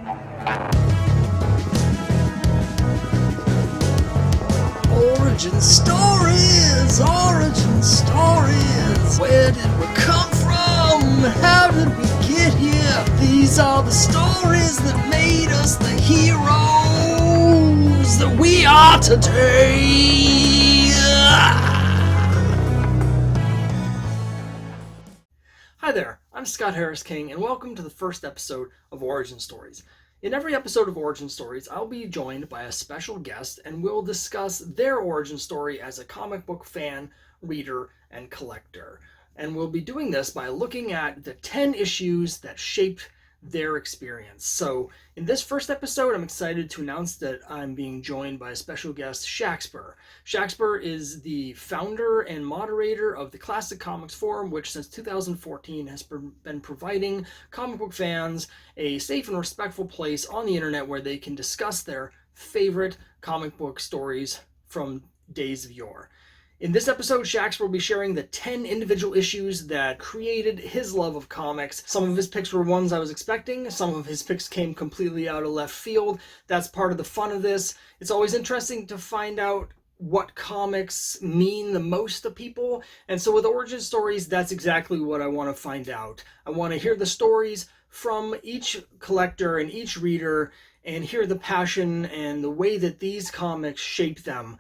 Origin stories, origin stories. Where did we come from? How did we get here? These are the stories that made us the heroes that we are today. Hi there, I'm Scott Harris King, and welcome to the first episode of Origin Stories. In every episode of Origin Stories, I'll be joined by a special guest, and we'll discuss their origin story as a comic book fan, reader, and collector. And we'll be doing this by looking at the 10 issues that shaped their experience. So, in this first episode, I'm excited to announce that I'm being joined by a special guest, Shaxper. Shaxper is the founder and moderator of the Classic Comics Forum, which since 2014 has been providing comic book fans a safe and respectful place on the internet where they can discuss their favorite comic book stories from days of yore. In this episode, Shaxper will be sharing the 10 individual issues that created his love of comics. Some of his picks were ones I was expecting. Some of his picks came completely out of left field. That's part of the fun of this. It's always interesting to find out what comics mean the most to people. And so with Origin Stories, that's exactly what I want to find out. I want to hear the stories from each collector and each reader and hear the passion and the way that these comics shape them.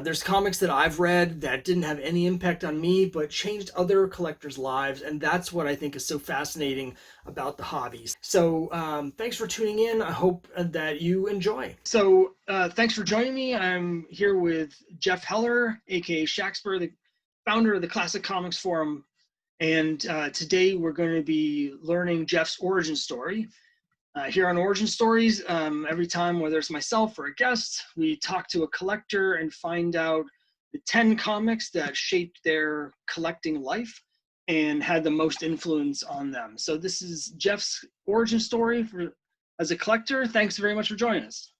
There's comics that I've read that didn't have any impact on me, but changed other collectors' lives, and that's what I think is so fascinating about the hobbies. So thanks for tuning in. I hope that you enjoy. So thanks for joining me. I'm here with Jeff Heller, aka Shaxper, the founder of the Classic Comics Forum, and today we're going to be learning Jeff's origin story. Here on Origin Stories, every time, whether it's myself or a guest, we talk to a collector and find out the 10 comics that shaped their collecting life and had the most influence on them. So this is Jeff's origin story as a collector. Thanks very much for joining us.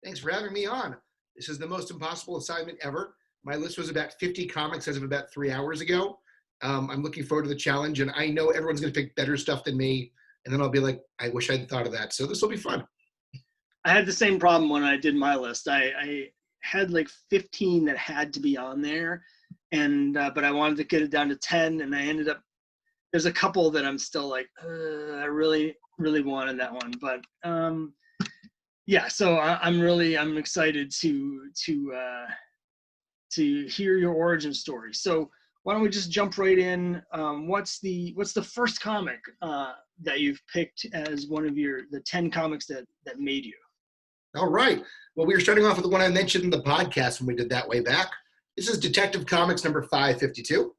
Thanks for having me on. This is the most impossible assignment ever. My list was about 50 comics as of about 3 hours ago. I'm looking forward to the challenge, and I know everyone's going to pick better stuff than me. And then I'll be like, I wish I'd thought of that. So this will be fun. I had the same problem when I did my list. I had like 15 that had to be on there, and but I wanted to get it down to 10, and I ended up, there's a couple that I'm still like, I really, really wanted that one. But yeah, so I'm excited to hear your origin story. So why don't we just jump right in? What's the first comic that you've picked as one of the 10 comics that made you? All right. Well, we were starting off with the one I mentioned in the podcast when we did that way back. This is Detective Comics number 552.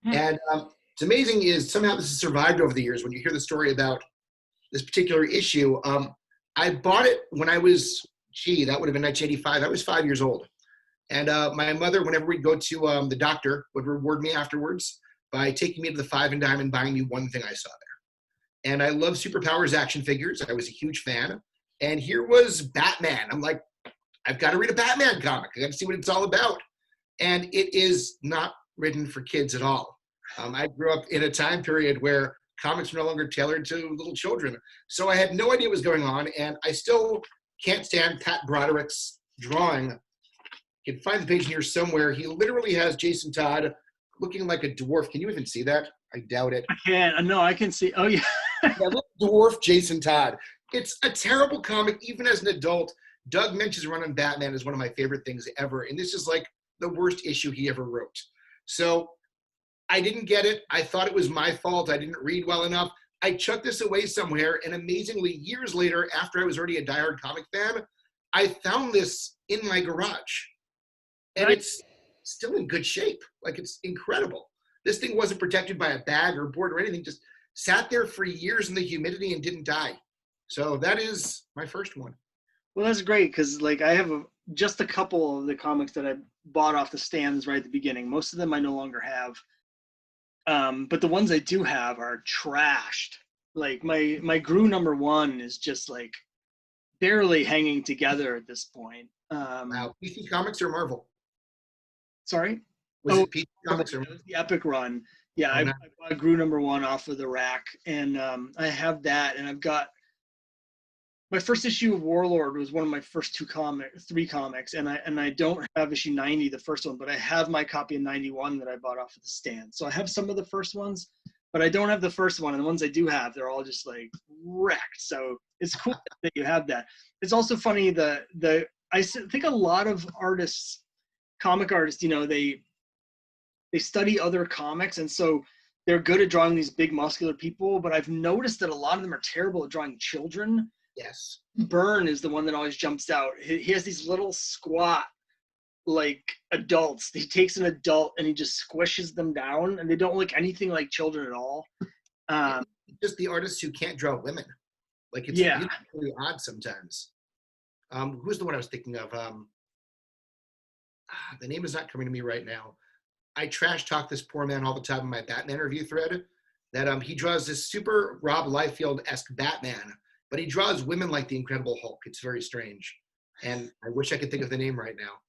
And what's amazing is somehow this has survived over the years. When you hear the story about this particular issue, I bought it when I was, that would have been 1985. I was 5 years old. And my mother, whenever we'd go to the doctor, would reward me afterwards by taking me to the Five and Dime and buying me one thing I saw there. And I love Superpowers action figures. I was a huge fan. And here was Batman. I'm like, I've got to read a Batman comic. I got to see what it's all about. And it is not written for kids at all. I grew up in a time period where comics were no longer tailored to little children. So I had no idea what was going on. And I still can't stand Pat Broderick's drawing. You can find the page here somewhere. He literally has Jason Todd looking like a dwarf. Can you even see that? I doubt it. I can't. No, I can see. Oh, yeah. Yeah, look, dwarf Jason Todd. It's a terrible comic, even as an adult. Doug Moench's run on Batman is one of my favorite things ever, and this is like the worst issue he ever wrote. So I didn't get it. I thought it was my fault. I didn't read well enough. I chucked this away somewhere, and amazingly, years later, after I was already a diehard comic fan, I found this in my garage. And it's still in good shape. Like, it's incredible. This thing wasn't protected by a bag or board or anything, just sat there for years in the humidity and didn't die. So that is my first one. Well, that's great, because like I have just a couple of the comics that I bought off the stands right at the beginning. Most of them I no longer have. But the ones I do have are trashed. Like my Gru #1 is just like barely hanging together at this point. Wow. PC Comics or Marvel? Sorry? Was it PC Comics or Marvel? It was the Epic Run. Yeah, Oh, I nice. bought Gru #1 off of the rack, and I have that, and I've got my first issue of Warlord was one of my first three comics, and I don't have issue 90, the first one, but I have my copy of 91 that I bought off of the stand. So I have some of the first ones, but I don't have the first one, and the ones I do have, they're all just like wrecked. So it's cool that you have that. It's also funny I think a lot of artists, comic artists, they study other comics, and so they're good at drawing these big muscular people, but I've noticed that a lot of them are terrible at drawing children. Yes. Byrne is the one that always jumps out. He has these little squat like adults. He takes an adult and he just squishes them down, and they don't look anything like children at all. Just the artists who can't draw women. Like it's really odd sometimes. Who's the one I was thinking of? The name is not coming to me right now. I trash talk this poor man all the time in my Batman review thread. That he draws this super Rob Liefeld-esque Batman, but he draws women like the Incredible Hulk. It's very strange, and I wish I could think of the name right now.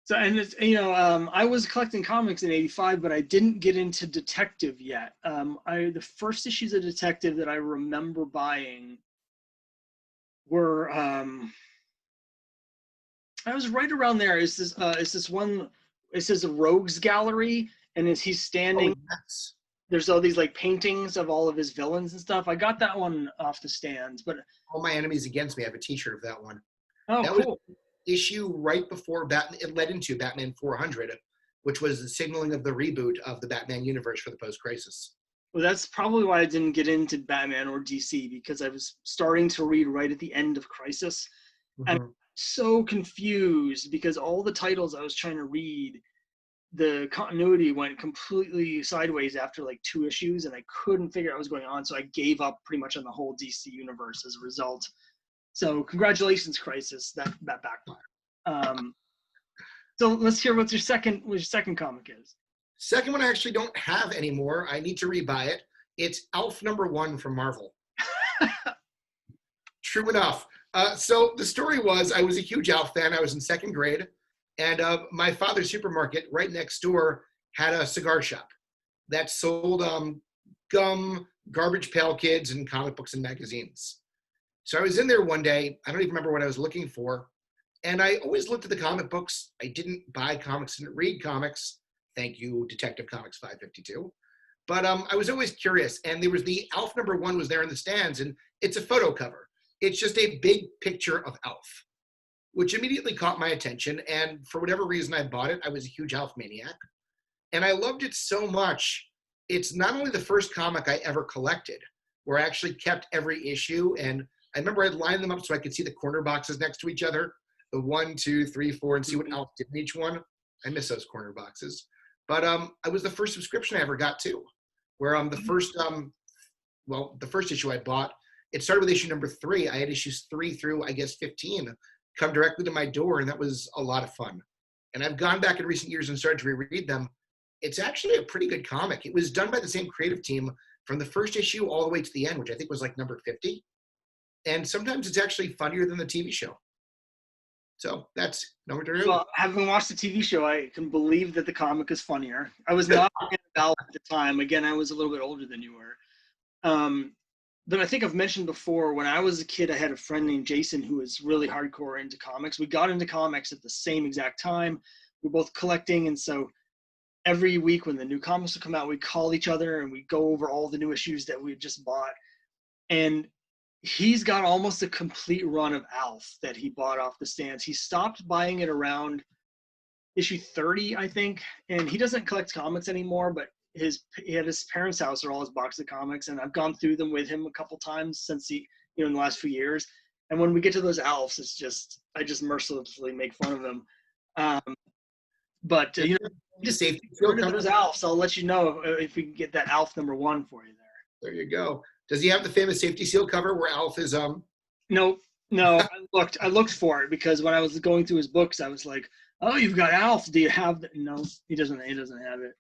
So, and it's, I was collecting comics in '85, but I didn't get into Detective yet. The first issues of Detective that I remember buying were I was right around there. It's this one. It says a Rogues Gallery, and as he's standing, there's all these like paintings of all of his villains and stuff. I got that one off the stands, but All My Enemies Against Me. I have a T-shirt of that one. Oh, that cool. Was issue right before it led into Batman 400, which was the signaling of the reboot of the Batman universe for the post-crisis. Well, that's probably why I didn't get into Batman or DC, because I was starting to read right at the end of Crisis. And I'm so confused because all the titles I was trying to read, the continuity went completely sideways after like 2 issues, and I couldn't figure out what was going on. So I gave up pretty much on the whole DC universe as a result. So congratulations, Crisis, that backfired. So let's hear what your second comic is. Second one I actually don't have anymore. I need to rebuy it. It's Alf #1 from Marvel. True enough. So the story was, I was a huge Alf fan. I was in 2nd grade, and my father's supermarket right next door had a cigar shop that sold gum, Garbage Pail Kids, and comic books and magazines. So I was in there one day. I don't even remember what I was looking for. And I always looked at the comic books. I didn't buy comics, didn't read comics. Thank you, Detective Comics 552. But I was always curious. And there was the Alf #1 was there in the stands, and it's a photo cover. It's just a big picture of Alf, which immediately caught my attention. And for whatever reason I bought it. I was a huge Alf maniac. And I loved it so much. It's not only the first comic I ever collected, where I actually kept every issue. And I remember I'd line them up so I could see the corner boxes next to each other, the 1, 2, 3, 4, and see what Alf did in each one. I miss those corner boxes. But I was the first subscription I ever got to, where the first issue I bought, it started with issue number 3. I had issues 3 through, I guess, 15 come directly to my door, and that was a lot of fun. And I've gone back in recent years and started to reread them. It's actually a pretty good comic. It was done by the same creative team from the first issue all the way to the end, which I think was like number 50. And sometimes it's actually funnier than the TV show. So that's number 2. Well, having watched the TV show, I can believe that the comic is funnier. I was not a fan of Ballad at the time. Again, I was a little bit older than you were. But I think I've mentioned before, when I was a kid, I had a friend named Jason who was really hardcore into comics. We got into comics at the same exact time. We were both collecting, and so every week when the new comics would come out, we'd call each other and we'd go over all the new issues that we had just bought. And he's got almost a complete run of Alf that he bought off the stands. He stopped buying it around issue 30, I think, and he doesn't collect comics anymore, but he had his parents' house are all his box of comics, and I've gone through them with him a couple times since in the last few years. And when we get to those Alfs, I just mercilessly make fun of them. But just safety seal covers Alfs. I'll let you know if we can get that Alf #1 for you there. There you go. Does he have the famous safety seal cover where Alf is No. I looked for it because when I was going through his books, I was like, "Oh, you've got Alf. Do you have that?" No, he doesn't have it.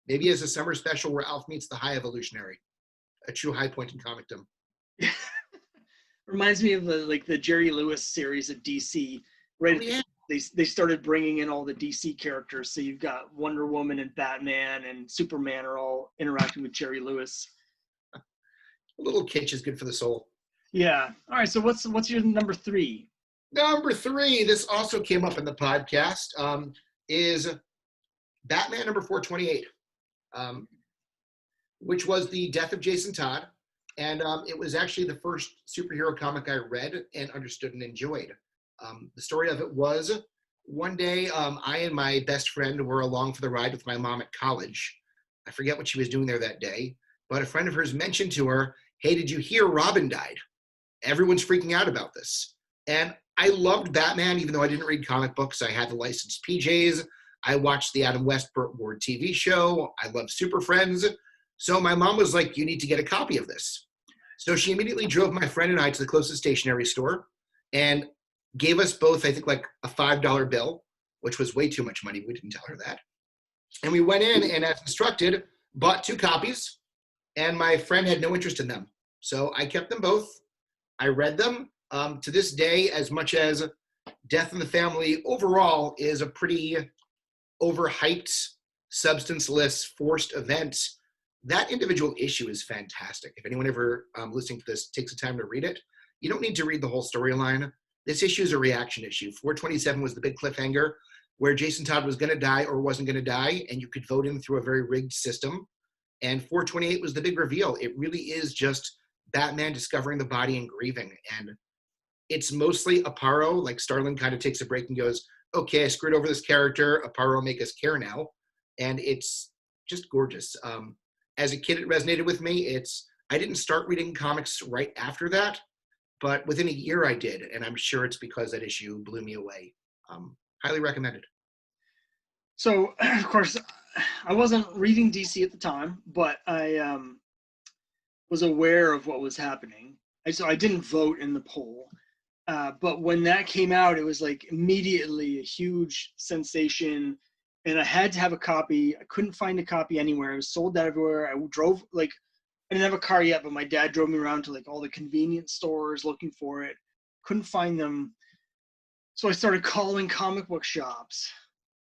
Maybe he has a summer special where Alf meets the High Evolutionary, a true high point in comicdom. Reminds me of the Jerry Lewis series at DC. Right? Oh, yeah. They started bringing in all the DC characters. So you've got Wonder Woman and Batman and Superman are all interacting with Jerry Lewis. A little kitsch is good for the soul. Yeah. All right. So what's your number 3? Number 3, this also came up in the podcast, is Batman number 428, um, which was the death of Jason Todd. And it was actually the first superhero comic I read and understood and enjoyed. The story of it was one day I and my best friend were along for the ride with my mom at college. I forget what she was doing there that day, but a friend of hers mentioned to her, hey, did you hear Robin died? Everyone's freaking out about this. And I loved Batman, even though I didn't read comic books. I had the licensed PJs. I watched the Adam West Burt Ward TV show. I loved Super Friends. So my mom was like, you need to get a copy of this. So she immediately drove my friend and I to the closest stationery store and gave us both, I think, like a $5 bill, which was way too much money. We didn't tell her that. And we went in and, as instructed, bought 2 copies, and my friend had no interest in them. So I kept them both. I read them. To this day, as much as Death in the Family overall is a pretty overhyped, substanceless, forced event, that individual issue is fantastic. If anyone ever listening to this takes the time to read it, you don't need to read the whole storyline. This issue is a reaction issue. 427 was the big cliffhanger where Jason Todd was going to die or wasn't going to die, and you could vote him through a very rigged system. And 428 was the big reveal. It really is just Batman discovering the body and grieving. And it's mostly Aparo. Like, Starlin kind of takes a break and goes, okay, I screwed over this character. Aparo make us care now. And it's just gorgeous. As a kid, it resonated with me. I didn't start reading comics right after that, but within a year I did, and I'm sure it's because that issue blew me away. Highly recommended. So, of course, I wasn't reading DC at the time, but I was aware of what was happening. So I didn't vote in the poll. But when that came out, it was like immediately a huge sensation. And I had to have a copy. I couldn't find a copy anywhere. It was sold out everywhere. I drove, like, I didn't have a car yet, but my dad drove me around to like all the convenience stores looking for it. Couldn't find them. So I started calling comic book shops.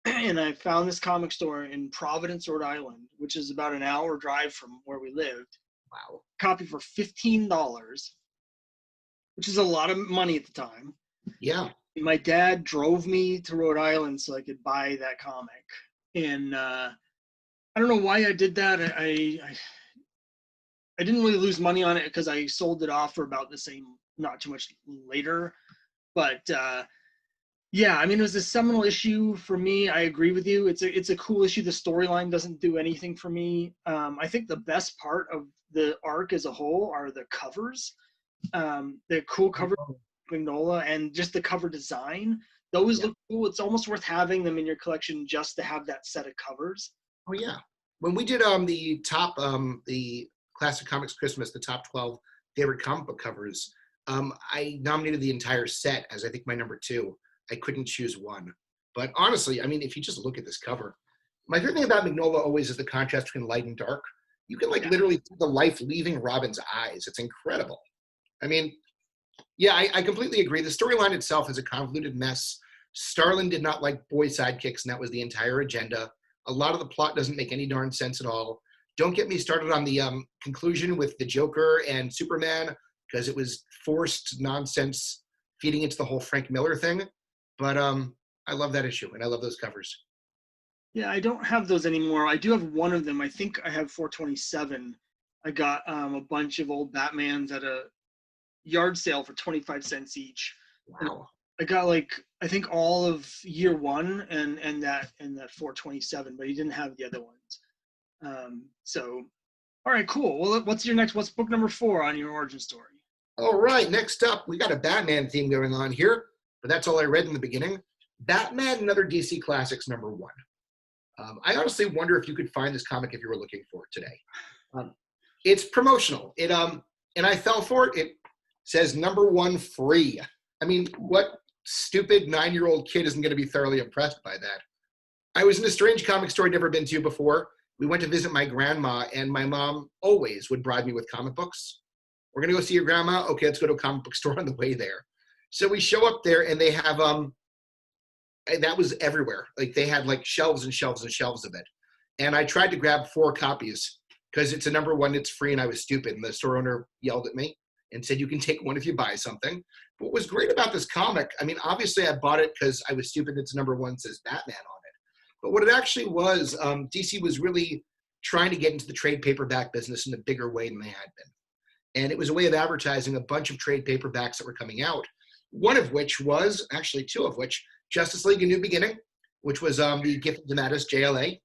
And I found this comic store in Providence, Rhode Island, which is about an hour drive from where we lived. Wow. Copy for $15, which is a lot of money at the time. Yeah. My dad drove me to Rhode Island so I could buy that comic. And I don't know why I did that. I didn't really lose money on it because I sold it off for about the same, not too much later. But yeah, I mean, it was a seminal issue for me. I agree with you. It's a cool issue. The storyline doesn't do anything for me. I think the best part of the arc as a whole are the covers. The cool cover Magnola and just the cover design. Those look cool. It's almost worth having them in your collection just to have that set of covers. Oh yeah. When we did the top the Classic Comics Christmas, the top 12 favorite comic book covers, I nominated the entire set as I think my number 2. I couldn't choose one. But honestly, I mean, if you just look at this cover, my favorite thing about Magnola always is the contrast between light and dark. You can literally see the life leaving Robin's eyes. It's incredible. I mean, yeah, I completely agree. The storyline itself is a convoluted mess. Starlin did not like boy sidekicks, and that was the entire agenda. A lot of the plot doesn't make any darn sense at all. Don't get me started on the conclusion with the Joker and Superman, because it was forced nonsense feeding into the whole Frank Miller thing. But I love that issue, and I love those covers. Yeah, I don't have those anymore. I do have one of them. I think I have 427. I got a bunch of old Batmans at a yard sale for 25 cents each. Wow. I got I think all of year 1 and that 427, but he didn't have the other ones. So, all right, cool. Well, what's book number 4 on your origin story? All right, next up, we got a Batman theme going on here, but that's all I read in the beginning. Batman and Other DC Classics number 1. I honestly wonder if you could find this comic if you were looking for it today. It's promotional. And I fell for it. It says number 1 free. I mean, what stupid 9-year-old kid isn't going to be thoroughly impressed by that? I was in a strange comic store I'd never been to before. We went to visit my grandma, and my mom always would bribe me with comic books. We're going to go see your grandma? Okay, let's go to a comic book store on the way there. So we show up there, and they have, that was everywhere. Like, they had, shelves and shelves and shelves of it. And I tried to grab 4 copies because it's a number 1, it's free, and I was stupid. And the store owner yelled at me and said, you can take one if you buy something. But what was great about this comic, I mean, obviously I bought it because I was stupid. It's #1 says Batman on it. But what it actually was, DC was really trying to get into the trade paperback business in a bigger way than they had been. And it was a way of advertising a bunch of trade paperbacks that were coming out. One of which was, actually two of which, Justice League: A New Beginning, which was the Gift of Donatus JLA,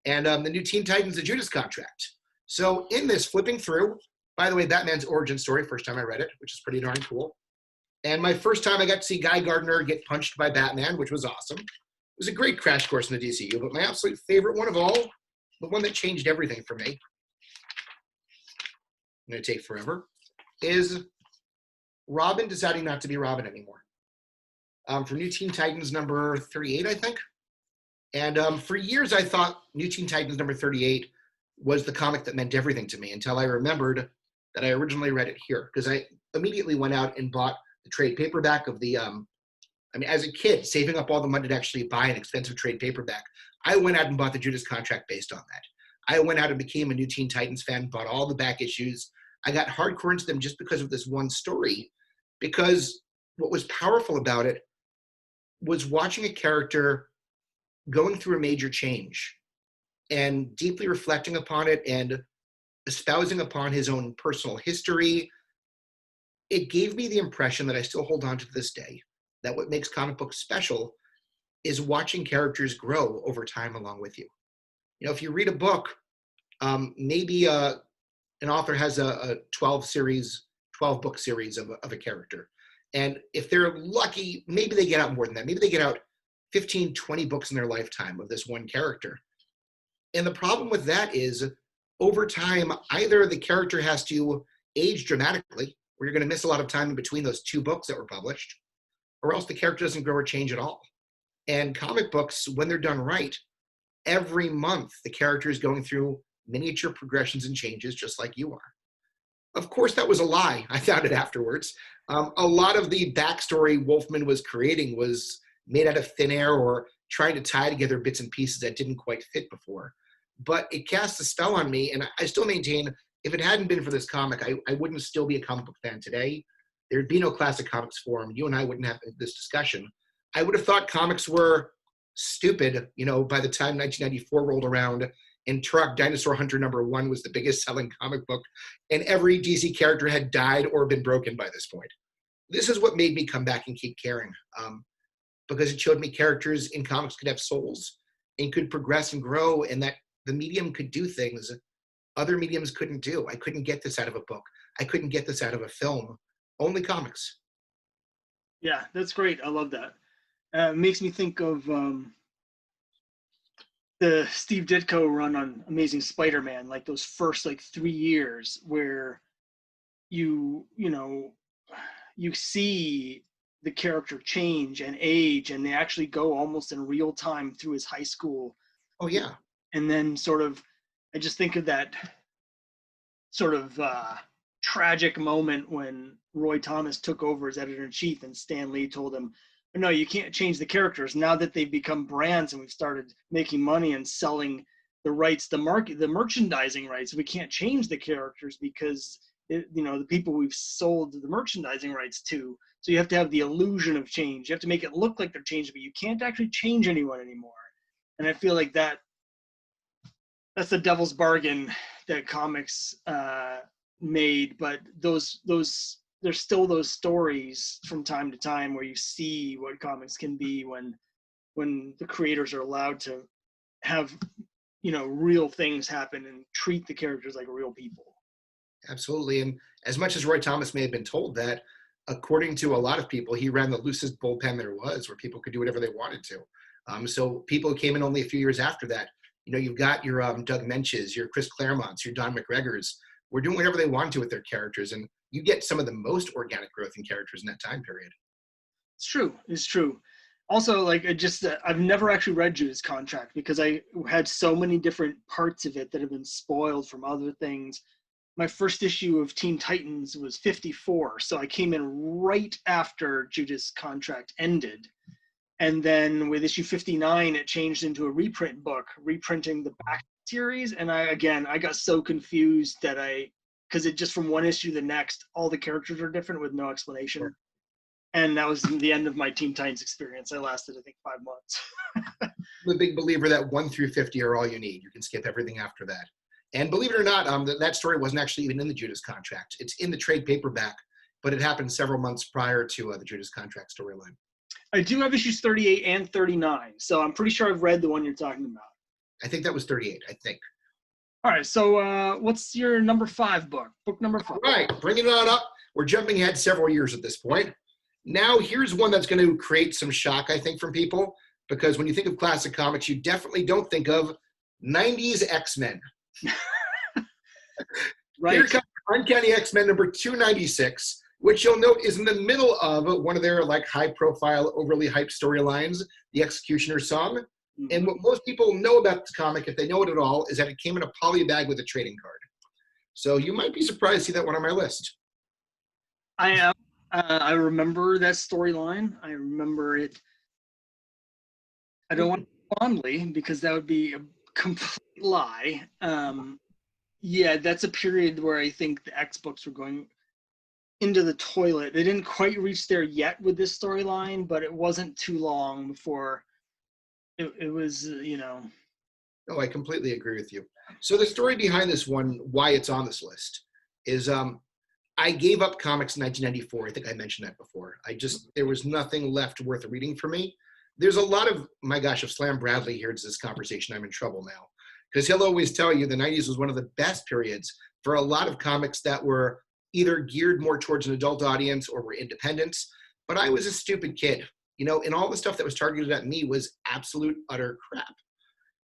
and the new Teen Titans: The Judas Contract. So in this, flipping through, by the way, Batman's origin story, first time I read it, which is pretty darn cool. And my first time I got to see Guy Gardner get punched by Batman, which was awesome. It was a great crash course in the DCU, but my absolute favorite one of all, the one that changed everything for me, I'm going to take forever, is Robin deciding not to be Robin anymore. For New Teen Titans number 38, I think. And for years, I thought New Teen Titans number 38 was the comic that meant everything to me until I remembered that I originally read it here, because I immediately went out and bought the trade paperback of the, as a kid, saving up all the money to actually buy an expensive trade paperback, I went out and bought the Judas Contract based on that. I went out and became a New Teen Titans fan, bought all the back issues. I got hardcore into them just because of this one story, because what was powerful about it was watching a character going through a major change and deeply reflecting upon it and espousing upon his own personal history. It gave me the impression that I still hold on to this day, that what makes comic books special is watching characters grow over time along with you. You know, if you read a book, maybe an author has a 12-book series of a character. And if they're lucky, maybe they get out more than that. Maybe they get out 15, 20 books in their lifetime of this one character. And the problem with that is, over time, either the character has to age dramatically, where you're going to miss a lot of time in between those 2 books that were published, or else the character doesn't grow or change at all. And comic books, when they're done right, every month the character is going through miniature progressions and changes just like you are. Of course, that was a lie. I found it afterwards. A lot of the backstory Wolfman was creating was made out of thin air or trying to tie together bits and pieces that didn't quite fit before. But it cast a spell on me, and I still maintain, if it hadn't been for this comic, I wouldn't still be a comic book fan today. There'd be no Classic Comics Forum. You and I wouldn't have this discussion. I would have thought comics were stupid, by the time 1994 rolled around and Turok Dinosaur Hunter #1 was the biggest selling comic book, and every DC character had died or been broken by this point. This is what made me come back and keep caring, because it showed me characters in comics could have souls and could progress and grow, and that the medium could do things other mediums couldn't do. I couldn't get this out of a book. I couldn't get this out of a film. Only comics. Yeah, that's great. I love that. It makes me think of the Steve Ditko run on Amazing Spider-Man, like those first 3 years where you see the character change and age, and they actually go almost in real time through his high school. Oh yeah. And then I just think of that tragic moment when Roy Thomas took over as editor-in-chief and Stan Lee told him, no, you can't change the characters now that they've become brands and we've started making money and selling the rights, the merchandising rights. We can't change the characters because the people we've sold the merchandising rights to. So you have to have the illusion of change. You have to make it look like they're changing, but you can't actually change anyone anymore. And I feel like that's the devil's bargain that comics made. But there's still those stories from time to time where you see what comics can be when the creators are allowed to have real things happen and treat the characters like real people. Absolutely. And as much as Roy Thomas may have been told that, according to a lot of people, he ran the loosest bullpen there was, where people could do whatever they wanted to. So people who came in only a few years after that, you've got your Doug Menches, your Chris Claremonts, your Don McGregors, were doing whatever they wanted to with their characters. And you get some of the most organic growth in characters in that time period. It's true. Also, I've never actually read Judas Contract because I had so many different parts of it that have been spoiled from other things. My first issue of Teen Titans was 54, so I came in right after Judas Contract ended. And then with issue 59, it changed into a reprint book, reprinting the back series. And I got so confused that I because it just from one issue to the next, all the characters are different with no explanation. Sure. And that was the end of my Teen Titans experience. I lasted, I think, 5 months. I'm a big believer that 1 through 50 are all you need. You can skip everything after that. And believe it or not, that story wasn't actually even in the Judas contract. It's in the trade paperback, but it happened several months prior to the Judas contract storyline. I do have issues 38 and 39, so I'm pretty sure I've read the one you're talking about. I think that was 38, I think. All right, so what's your number 5 book? Book number 5. All right, bringing it on up. We're jumping ahead several years at this point. Now, here's one that's going to create some shock, I think, from people, because when you think of classic comics, you definitely don't think of 90s X-Men. Right. Here comes Uncanny X-Men number 296, which you'll note is in the middle of one of their high-profile, overly hyped storylines, the Executioner's Song. Mm-hmm. And what most people know about this comic, if they know it at all, is that it came in a poly bag with a trading card. So you might be surprised to see that one on my list. I am. I remember that storyline. I remember it. I don't want to fondly because that would be a complete lie. Yeah, that's a period where I think the X books were going into the toilet. They didn't quite reach there yet with this storyline, but it wasn't too long before it was, Oh, I completely agree with you. So the story behind this one, why it's on this list, is I gave up comics in 1994. I think I mentioned that before. There was nothing left worth reading for me. There's a lot of, my gosh, if Slam Bradley hears this conversation, I'm in trouble now. Because he'll always tell you the 90s was one of the best periods for a lot of comics that were either geared more towards an adult audience or were independents. But I was a stupid kid, and all the stuff that was targeted at me was absolute, utter crap.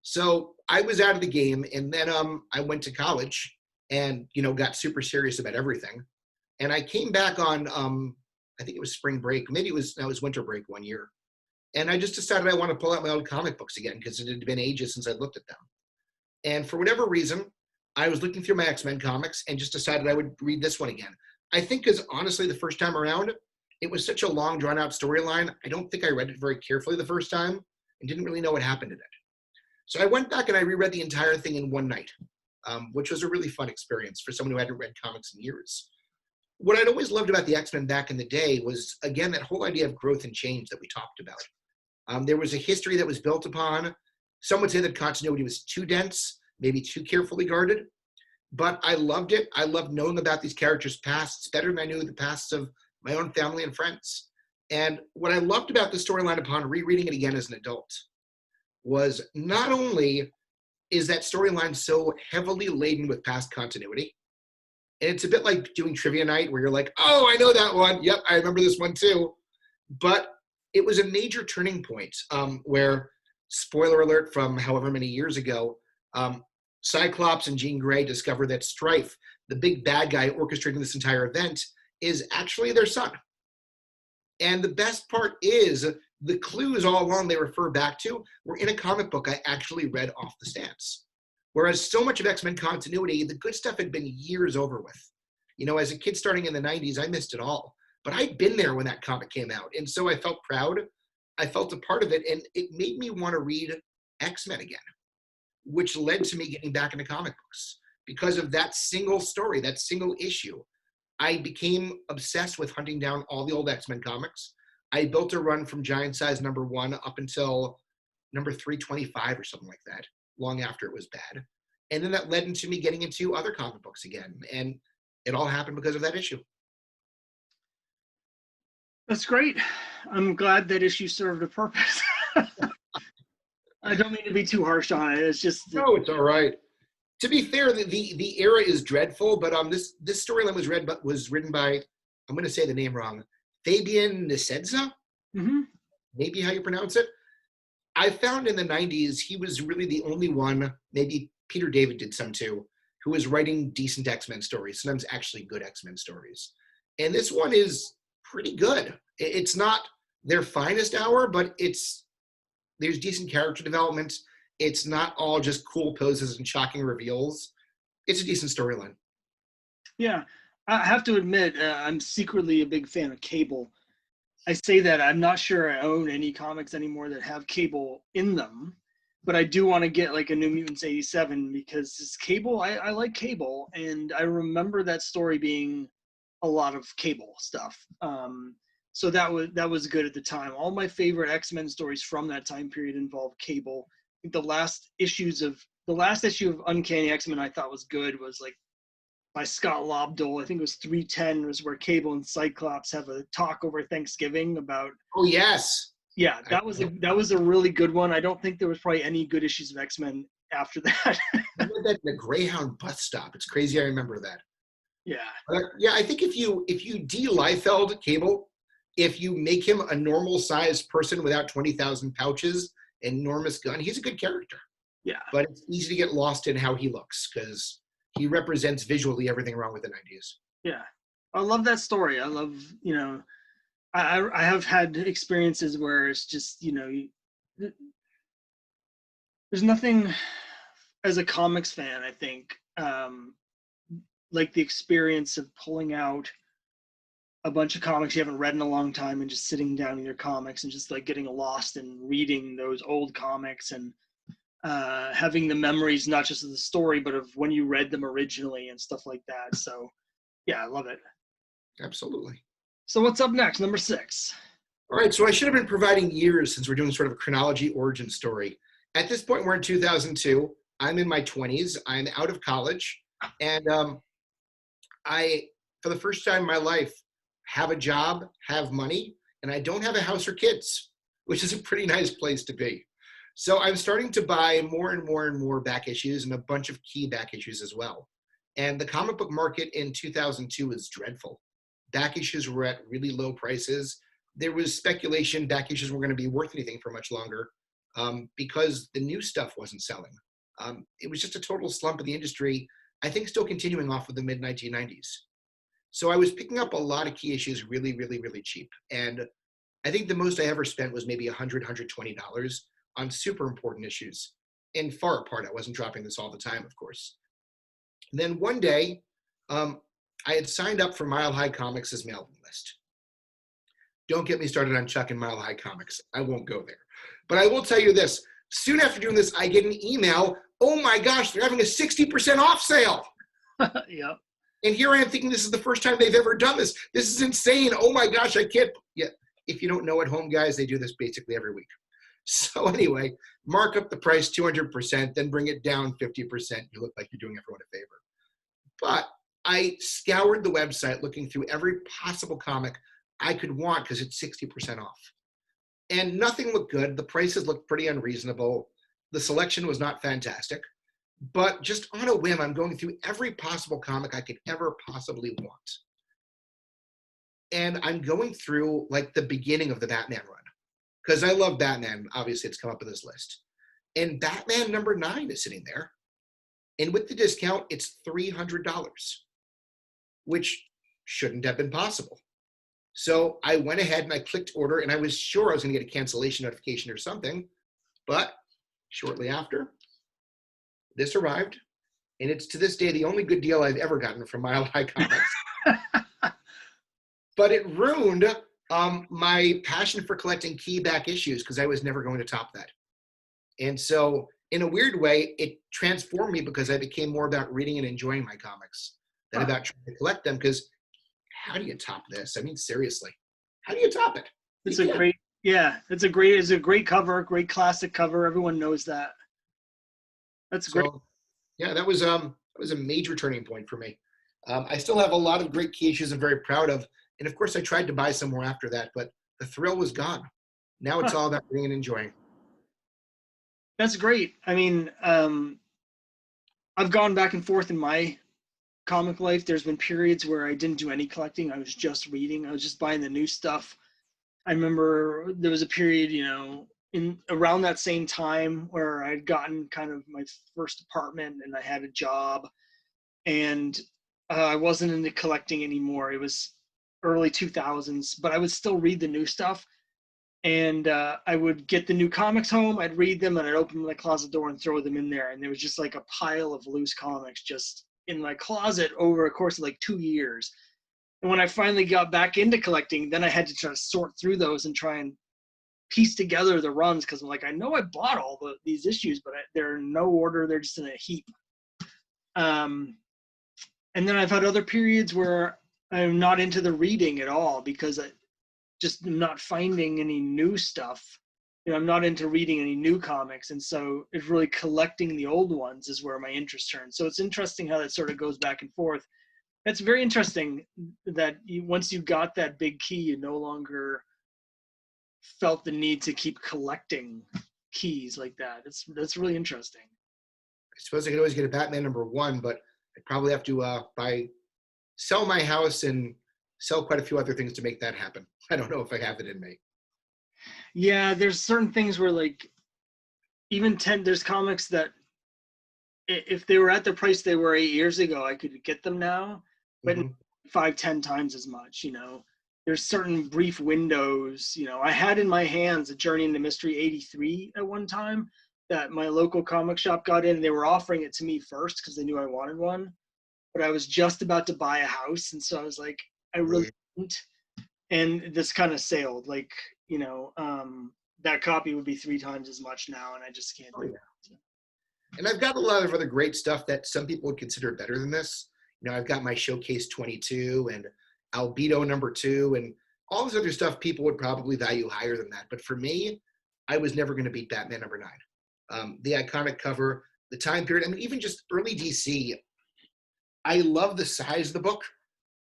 So I was out of the game, and then I went to college and, got super serious about everything. And I came back on, I think it was spring break. Maybe it was winter break one year. And I just decided I want to pull out my old comic books again because it had been ages since I'd looked at them. And for whatever reason, I was looking through my X-Men comics and just decided I would read this one again. I think because honestly, the first time around, it was such a long, drawn-out storyline. I don't think I read it very carefully the first time and didn't really know what happened in it. So I went back and I reread the entire thing in one night, which was a really fun experience for someone who hadn't read comics in years. What I'd always loved about the X-Men back in the day was, again, that whole idea of growth and change that we talked about. There was a history that was built upon. Some would say that continuity was too dense, maybe too carefully guarded, but I loved it. I loved knowing about these characters' pasts better than I knew the pasts of my own family and friends. And what I loved about the storyline upon rereading it again as an adult was not only is that storyline so heavily laden with past continuity, and it's a bit like doing trivia night where you're like, oh, I know that one. Yep, I remember this one too. But it was a major turning point where, spoiler alert from however many years ago, Cyclops and Jean Grey discover that Strife, the big bad guy orchestrating this entire event, is actually their son. And the best part is the clues all along they refer back to were in a comic book I actually read off the stance. Whereas so much of X-Men continuity, the good stuff had been years over with. As a kid starting in the 90s, I missed it all. But I'd been there when that comic came out. And so I felt proud. I felt a part of it. And it made me want to read X-Men again, which led to me getting back into comic books. Because of that single story, that single issue, I became obsessed with hunting down all the old X-Men comics. I built a run from Giant Size number 1 up until number 325 or something like that, long after it was bad. And then that led into me getting into other comic books again. And it all happened because of that issue. That's great. I'm glad that issue served a purpose. I don't mean to be too harsh on it. It's just... No, it's all right. To be fair, the era is dreadful, but this storyline was written by, I'm going to say the name wrong, Fabian Nicieza? Mm-hmm. Maybe how you pronounce it. I found in the 90s, he was really the only one, maybe Peter David did some too, who was writing decent X-Men stories, sometimes actually good X-Men stories. And this one is pretty good. It's not their finest hour, but there's decent character development. It's not all just cool poses and shocking reveals. It's a decent storyline. Yeah, I have to admit, I'm secretly a big fan of Cable. I say that I'm not sure I own any comics anymore that have Cable in them, but I do want to get like a New Mutants 87 because it's Cable. I like Cable, and I remember that story being a lot of Cable stuff. So that was good at the time. All my favorite X-Men stories from that time period involved Cable. I think the last issue of Uncanny X-Men I thought was good was like by Scott Lobdell. I think it was 310, was where Cable and Cyclops have a talk over Thanksgiving about. Oh yes. Yeah, that was a really good one. I don't think there was probably any good issues of X-Men after that. I read that in the Greyhound bus stop. It's crazy. I remember that. Yeah. Yeah, I think if you D. Liefeld Cable, if you make him a normal sized person without 20,000 pouches and enormous gun, he's a good character. Yeah. But it's easy to get lost in how he looks because he represents visually everything wrong with the 90s. Yeah. I love that story. I love, I have had experiences where it's just, there's nothing as a comics fan, I think, like the experience of pulling out a bunch of comics you haven't read in a long time and just sitting down in your comics and just like getting lost and reading those old comics and having the memories, not just of the story, but of when you read them originally and stuff like that. So yeah, I love it. Absolutely. So what's up next? Number 6. All right, so I should have been providing years since we're doing sort of a chronology origin story. At this point, we're in 2002. I'm in my 20s. I'm out of college. And I, for the first time in my life, have a job, have money, and I don't have a house or kids, which is a pretty nice place to be. So I'm starting to buy more and more and more back issues and a bunch of key back issues as well. And the comic book market in 2002 was dreadful. Back issues were at really low prices. There was speculation back issues weren't going to be worth anything for much longer because the new stuff wasn't selling. It was just a total slump in the industry, I think still continuing off of the mid-1990s. So I was picking up a lot of key issues really, really, really cheap. And I think the most I ever spent was maybe $100, $120 on super important issues. And far apart, I wasn't dropping this all the time, of course. And then one day, I had signed up for Mile High Comics' mailing list. Don't get me started on Chuck and Mile High Comics. I won't go there. But I will tell you this. Soon after doing this, I get an email. Oh my gosh, they're having a 60% off sale. Yep. And here I am thinking this is the first time they've ever done this. This is insane. Oh my gosh, I can't. Yeah. If you don't know at home, guys, they do this basically every week. So anyway, mark up the price 200%, then bring it down 50%. You look like you're doing everyone a favor. But I scoured the website looking through every possible comic I could want because it's 60% off. And nothing looked good. The prices looked pretty unreasonable. The selection was not fantastic. But just on a whim, I'm going through every possible comic I could ever possibly want. And I'm going through like the beginning of the Batman run. Because I love Batman. Obviously, it's come up in this list. And Batman number 9 is sitting there. And with the discount, it's $300, which shouldn't have been possible. So I went ahead and I clicked order, and I was sure I was going to get a cancellation notification or something. But shortly after, this arrived. And it's to this day the only good deal I've ever gotten from Mile High Comics. But it ruined my passion for collecting key back issues because I was never going to top that. And so in a weird way, it transformed me because I became more about reading and enjoying my comics than about trying to collect them. Because how do you top this? I mean, seriously, how do you top it? It's a great cover, great classic cover. Everyone knows that. That's great. Yeah, that was a major turning point for me. I still have a lot of great key issues I'm very proud of. And of course, I tried to buy some more after that, but the thrill was gone. Now it's all about reading and enjoying. That's great. I mean, I've gone back and forth in my comic life. There's been periods where I didn't do any collecting. I was just reading. I was just buying the new stuff. I remember there was a period, in around that same time where I'd gotten kind of my first apartment and I had a job, and I wasn't into collecting anymore. It was early 2000s, but I would still read the new stuff. And I would get the new comics home, I'd read them, and I'd open my closet door and throw them in there. And there was just like a pile of loose comics just in my closet over a course of like 2 years. And when I finally got back into collecting, then I had to try to sort through those and try and piece together the runs because I'm like, I know I bought these issues, but they're in no order. They're just in a heap. And then I've had other periods where I'm not into the reading at all because I just am not finding any new stuff. I'm not into reading any new comics. And so it's really collecting the old ones is where my interest turns. So it's interesting how that sort of goes back and forth. It's very interesting that once you got that big key, you no longer felt the need to keep collecting keys like that. That's really interesting. I suppose I could always get a Batman #1, but I'd probably have to sell my house and sell quite a few other things to make that happen. I don't know if I have it in me. Yeah, there's certain things where like even there's comics that if they were at the price they were 8 years ago, I could get them now, but 5-10 times as much. There's certain brief windows. I had in my hands a Journey into Mystery 83 at one time that my local comic shop got in. They were offering it to me first because they knew I wanted one, but I was just about to buy a house, and so I was like, I really didn't. And this kind of sailed. Like, that copy would be 3 times as much now, and I just can't do it. And I've got a lot of other great stuff that some people would consider better than this. I've got my Showcase 22 and Albedo #2 and all this other stuff people would probably value higher than that. But for me, I was never going to beat Batman #9. The iconic cover, the time period, even just early DC. I love the size of the book.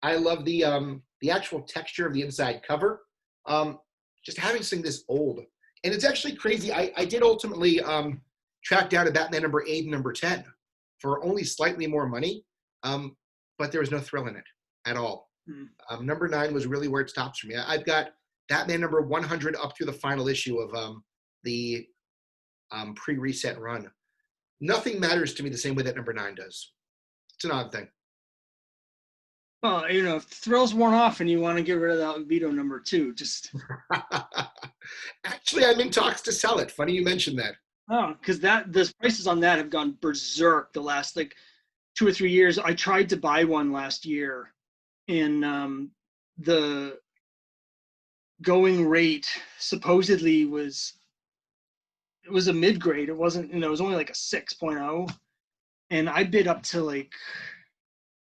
I love the actual texture of the inside cover. Just having something this old. And it's actually crazy. I did ultimately track down a Batman #8 and #10 for only slightly more money, but there was no thrill in it at all. #9 was really where it stops for me. I've got Batman #100 up through the final issue of the pre-reset run. Nothing matters to me the same way that #9 does. It's an odd thing. Well, if the thrill's worn off and you want to get rid of that Albedo #2, just... Actually, I'm in talks to sell it. Funny you mentioned that. Oh, because the prices on that have gone berserk the last 2 or 3 years. I tried to buy one last year, and the going rate supposedly was a mid-grade. It wasn't, it was only like a 6.0, and I bid up to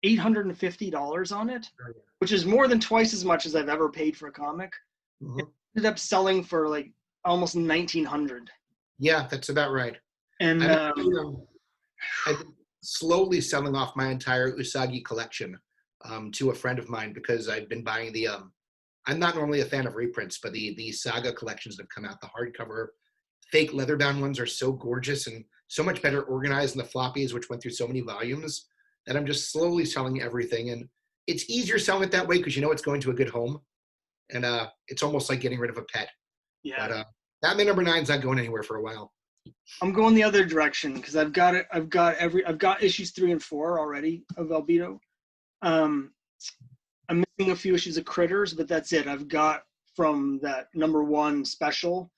$850 on it, which is more than twice as much as I've ever paid for a comic. It ended up selling for almost $1,900. Yeah, that's about right. And I've been slowly selling off my entire Usagi collection to a friend of mine because I've been buying the I'm not normally a fan of reprints, but the Saga collections that have come out, the hardcover, fake leather-bound ones are so gorgeous and so much better organized than the floppies, which went through so many volumes, that I'm just slowly selling everything. And it's easier selling it that way because it's going to a good home. And it's almost like getting rid of a pet. Yeah. But Batman #9's not going anywhere for a while. I'm going the other direction because I've got issues 3 and 4 already of Albedo. I'm missing a few issues of Critters, but that's it. I've got from that #1 special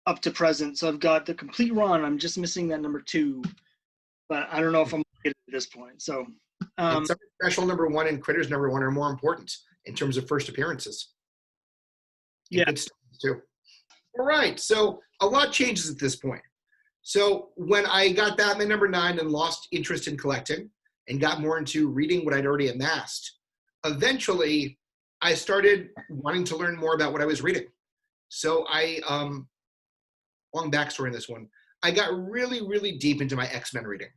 up to present. So I've got the complete run. I'm just missing that #2, but I don't know if I'm going to get it at this point. So special #1 and Critters #1 are more important in terms of first appearances. Yeah. Good stuff too. All right, so a lot changes at this point. So when I got Batman #9 and lost interest in collecting and got more into reading what I'd already amassed, eventually I started wanting to learn more about what I was reading. So I, long backstory in this one, I got really, really deep into my X-Men reading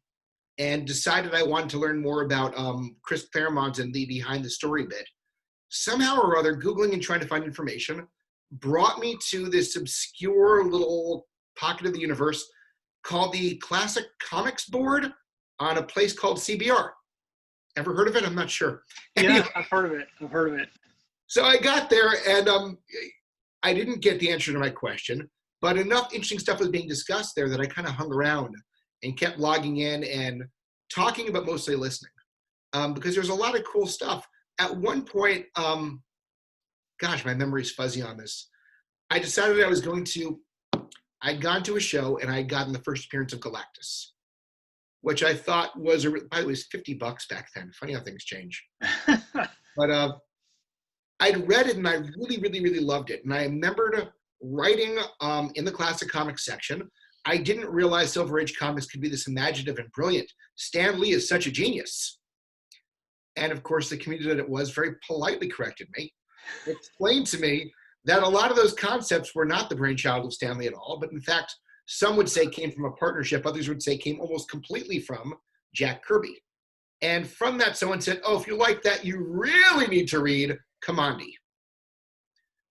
and decided I wanted to learn more about Chris Claremont and the behind the story bit. Somehow or other, Googling and trying to find information brought me to this obscure little pocket of the universe called the Classic Comics Board on a place called CBR. Ever heard of it? I'm not sure. Yeah, anyway, I've heard of it. So I got there and I didn't get the answer to my question, but enough interesting stuff was being discussed there that I kind of hung around and kept logging in and talking about mostly listening because there's a lot of cool stuff. At one point, gosh, my memory's fuzzy on this. I decided I'd gone to a show and I'd gotten the first appearance of Galactus, which I thought was, by the way, it was $50 back then. Funny how things change. But I'd read it and I really, really, really loved it. And I remembered writing in the classic comics section, I didn't realize Silver Age comics could be this imaginative and brilliant. Stan Lee is such a genius. And of course, the community that it was very politely corrected me, explained to me that a lot of those concepts were not the brainchild of Stan Lee at all, but in fact, some would say came from a partnership, others would say came almost completely from Jack Kirby. And from that, someone said, oh, if you like that, you really need to read Kamandi.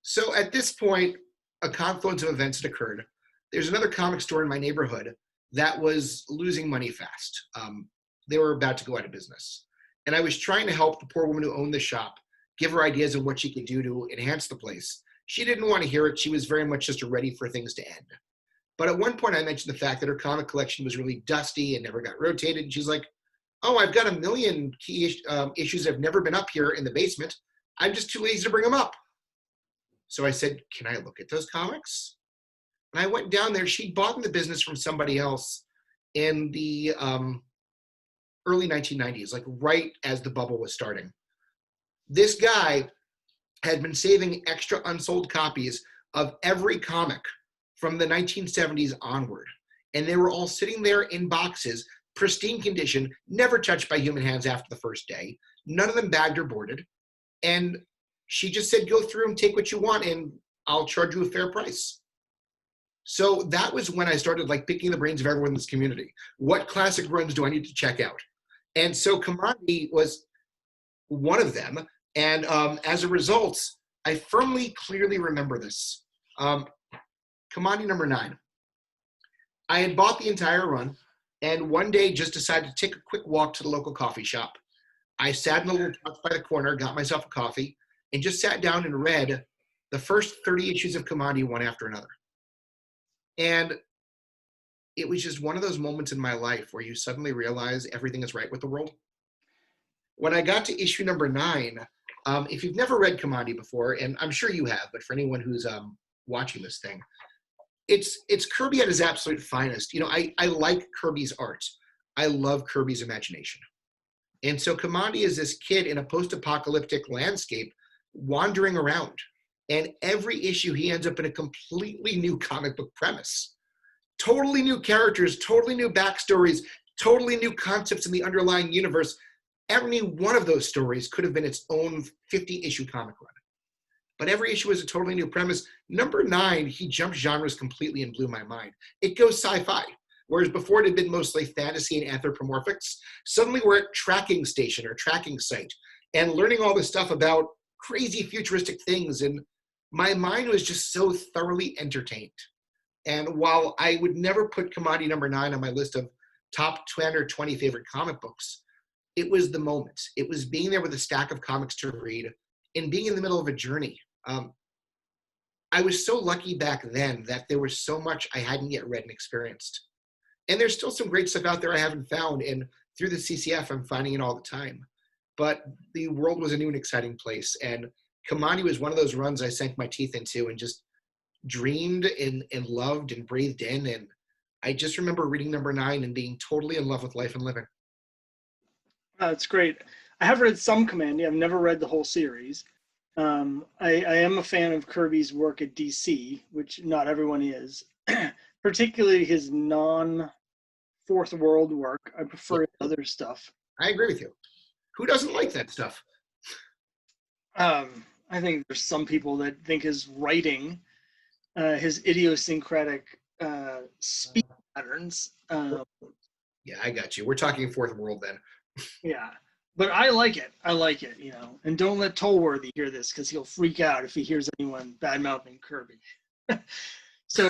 So at this point, a confluence of events had occurred. There's another comic store in my neighborhood that was losing money fast. They were about to go out of business. And I was trying to help the poor woman who owned the shop, give her ideas of what she could do to enhance the place. She didn't want to hear it. She was very much just ready for things to end. But at one point, I mentioned the fact that her comic collection was really dusty and never got rotated. And she's like, oh, I've got a million key issues that have never been up here in the basement. I'm just too lazy to bring them up. So I said, can I look at those comics? And I went down there. She'd bought the business from somebody else in the early 1990s, like right as the bubble was starting. This guy had been saving extra unsold copies of every comic from the 1970s onward. And they were all sitting there in boxes, pristine condition, never touched by human hands after the first day. None of them bagged or boarded. And she just said, go through and take what you want and I'll charge you a fair price. So that was when I started like picking the brains of everyone in this community. What classic runs do I need to check out? And so Kamandi was one of them. And as a result, I firmly, clearly remember this. Kamandi number 9. I had bought the entire run and one day just decided to take a quick walk to the local coffee shop. I sat in a little couch by the corner, got myself a coffee, and just sat down and read the first 30 issues of Kamandi one after another. And it was just one of those moments in my life where you suddenly realize everything is right with the world. When I got to issue number 9, if you've never read Kamandi before, and I'm sure you have, but for anyone who's watching this thing, it's Kirby at his absolute finest. You know, I like Kirby's art. I love Kirby's imagination. And so Kamandi is this kid in a post-apocalyptic landscape wandering around. And every issue he ends up in a completely new comic book premise. Totally new characters, totally new backstories, totally new concepts in the underlying universe. Every one of those stories could have been its own 50-issue comic run. But every issue is a totally new premise. Number 9, he jumped genres completely and blew my mind. It goes sci-fi, whereas before it had been mostly fantasy and anthropomorphics. Suddenly we're at tracking station or tracking site and learning all this stuff about crazy futuristic things. And my mind was just so thoroughly entertained. And while I would never put Kamandi number 9 on my list of top 10 or 20 favorite comic books, it was the moment. It was being there with a stack of comics to read and being in the middle of a journey. I was so lucky back then that there was so much I hadn't yet read and experienced. And there's still some great stuff out there I haven't found. And through the CCF, I'm finding it all the time. But the world was a new and exciting place. And Kamandi was one of those runs I sank my teeth into and just dreamed and loved and breathed in. And I just remember reading number 9 and being totally in love with life and living. That's great. I have read some Kamandi. I've never read the whole series. I am a fan of Kirby's work at DC, which not everyone is, particularly his non-Fourth World work. I prefer other stuff. I agree with you. Who doesn't like that stuff? I think there's some people that think his writing, his idiosyncratic speech patterns. Yeah, I got you. We're talking Fourth World then. Yeah. But I like it, you know. And don't let Tollworthy hear this because he'll freak out if he hears anyone bad-mouthing Kirby. So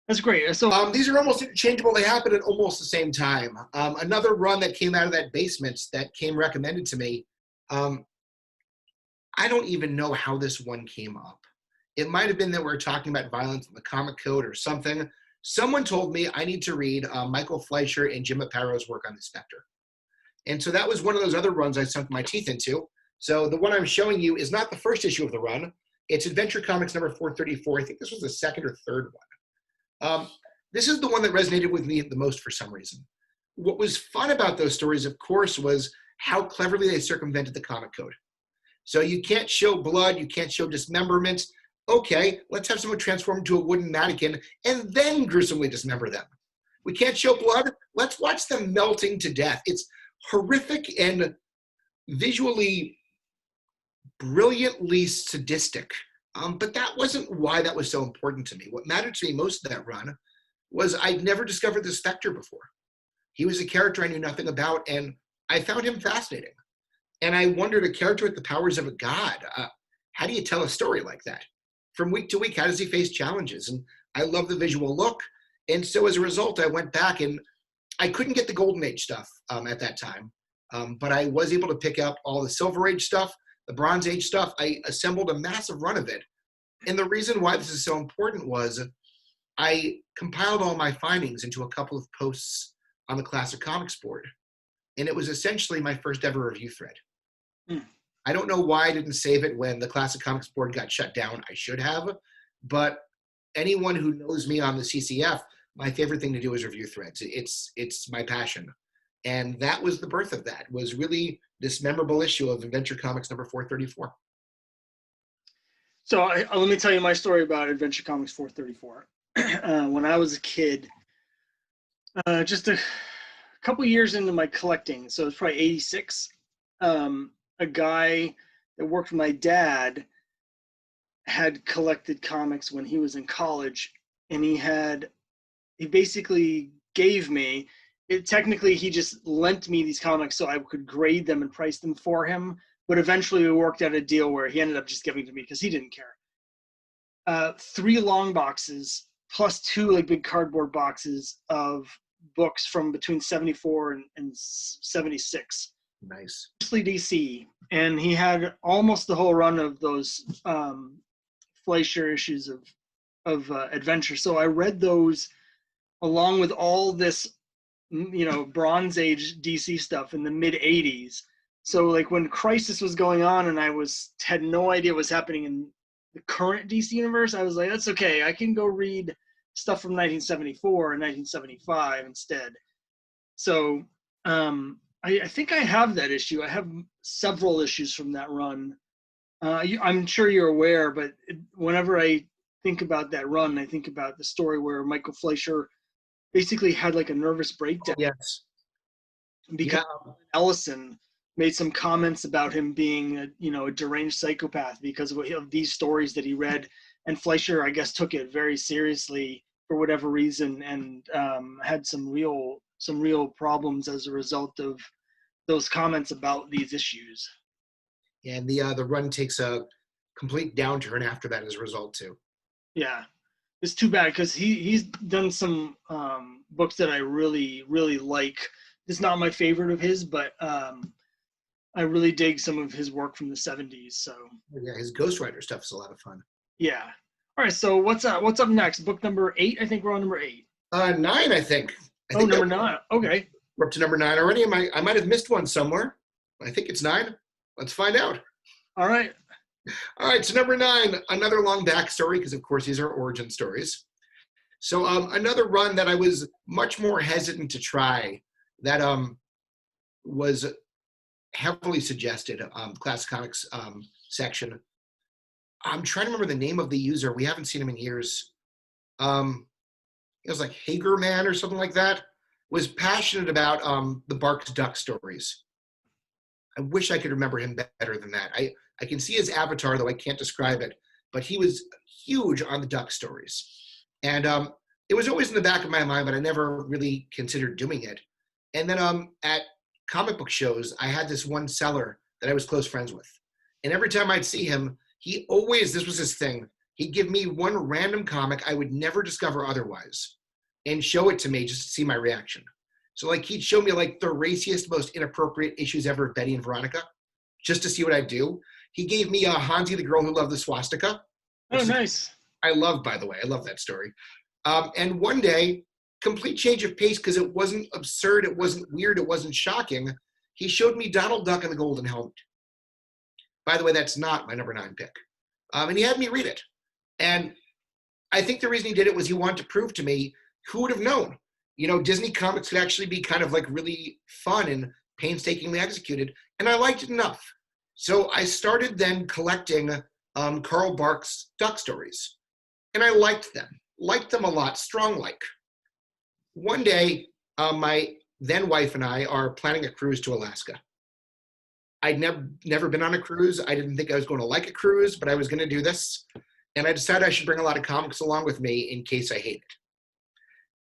that's great. So these are almost interchangeable. They happen at almost the same time. Another run that came out of that basement that came recommended to me, I don't even know how this one came up. It might have been that we're talking about violence in the comic code or something. Someone told me I need to read Michael Fleischer and Jim Apato's work on the Spectre. And so that was one of those other runs I sunk my teeth into. So the one I'm showing you is not the first issue of the run. It's Adventure Comics number 434. I think this was the second or third one. This is the one that resonated with me the most for some reason. What was fun about those stories, of course, was how cleverly they circumvented the comic code. So you can't show blood, you can't show dismemberment. Okay, let's have someone transform into a wooden mannequin and then gruesomely dismember them. We can't show blood. Let's watch them melting to death. It's horrific and visually brilliantly sadistic. But that wasn't why that was so important to me. What mattered to me most of that run was I'd never discovered the Spectre before. He was a character I knew nothing about, and I found him fascinating. And I wondered, a character with the powers of a god, how do you tell a story like that? From week to week, how does he face challenges? And I love the visual look. And so as a result, I went back and I couldn't get the Golden Age stuff at that time. But I was able to pick up all the Silver Age stuff, the Bronze Age stuff. I assembled a massive run of it. And the reason why this is so important was I compiled all my findings into a couple of posts on the Classic Comics board. And it was essentially my first ever review thread. I don't know why I didn't save it when the Classic Comics board got shut down. I should have. But anyone who knows me on the CCF, my favorite thing to do is review threads. It's my passion. And that was the birth of that, was really this memorable issue of Adventure Comics number 434. So let me tell you my story about Adventure Comics 434. When I was a kid, just a couple years into my collecting, so it's probably 86, a guy that worked with my dad had collected comics when he was in college, and he basically gave me, technically he just lent me these comics so I could grade them and price them for him, but eventually we worked out a deal where he ended up just giving to me because he didn't care. 3 long boxes plus 2 like big cardboard boxes of books from between 74 and 76. Nice. Mostly DC, and he had almost the whole run of those Fleischer issues of Adventure. So I read those along with all this, Bronze Age DC stuff in the mid 80s. So like when Crisis was going on and I had no idea what was happening in the current DC universe, I was like, that's okay. I can go read stuff from 1974 and 1975 instead. So I think I have that issue. I have several issues from that run. I'm sure you're aware, but whenever I think about that run, I think about the story where Michael Fleischer basically had like a nervous breakdown. Yes. Because Ellison made some comments about him being a deranged psychopath because of these stories that he read. And Fleischer, I guess, took it very seriously for whatever reason and had some real problems as a result of those comments about these issues. And the run takes a complete downturn after that as a result too. Yeah, it's too bad because he's done some books that I really, really like. It's not my favorite of his, but I really dig some of his work from the 70s. So yeah, his Ghost Rider stuff is a lot of fun. Yeah. All right. So what's up next? Book number 8. I think we're on number 8. 9, I think. I think number 9. Okay. We're up to number 9 already. I might have missed one somewhere. I think it's 9. Let's find out. All right. All right. So number 9, another long backstory, because of course these are origin stories. So another run that I was much more hesitant to try that was heavily suggested, Classic Comics section. I'm trying to remember the name of the user. We haven't seen him in years. It was like Hagerman or something like that. Was passionate about the Barks Duck stories. I wish I could remember him better than that. I can see his avatar, though I can't describe it. But he was huge on the Duck stories. And it was always in the back of my mind, but I never really considered doing it. And then at comic book shows, I had this one seller that I was close friends with. And every time I'd see him, he always, this was his thing, he'd give me one random comic I would never discover otherwise and show it to me just to see my reaction. So like he'd show me like the raciest, most inappropriate issues ever of Betty and Veronica just to see what I'd do. He gave me Hansi, the Girl Who Loved the Swastika. Oh, nice. I love, by the way. I love that story. And one day, complete change of pace because it wasn't absurd, it wasn't weird, it wasn't shocking. He showed me Donald Duck and the Golden Helmet. By the way, that's not my number 9 pick. And he had me read it. And I think the reason he did it was he wanted to prove to me, who would have known? You know, Disney comics could actually be kind of like really fun and painstakingly executed. And I liked it enough. So I started then collecting Carl Barks duck stories. And I liked them a lot, strong like. One day, my then wife and I are planning a cruise to Alaska. I'd never been on a cruise. I didn't think I was going to like a cruise, but I was going to do this. And I decided I should bring a lot of comics along with me in case I hate it.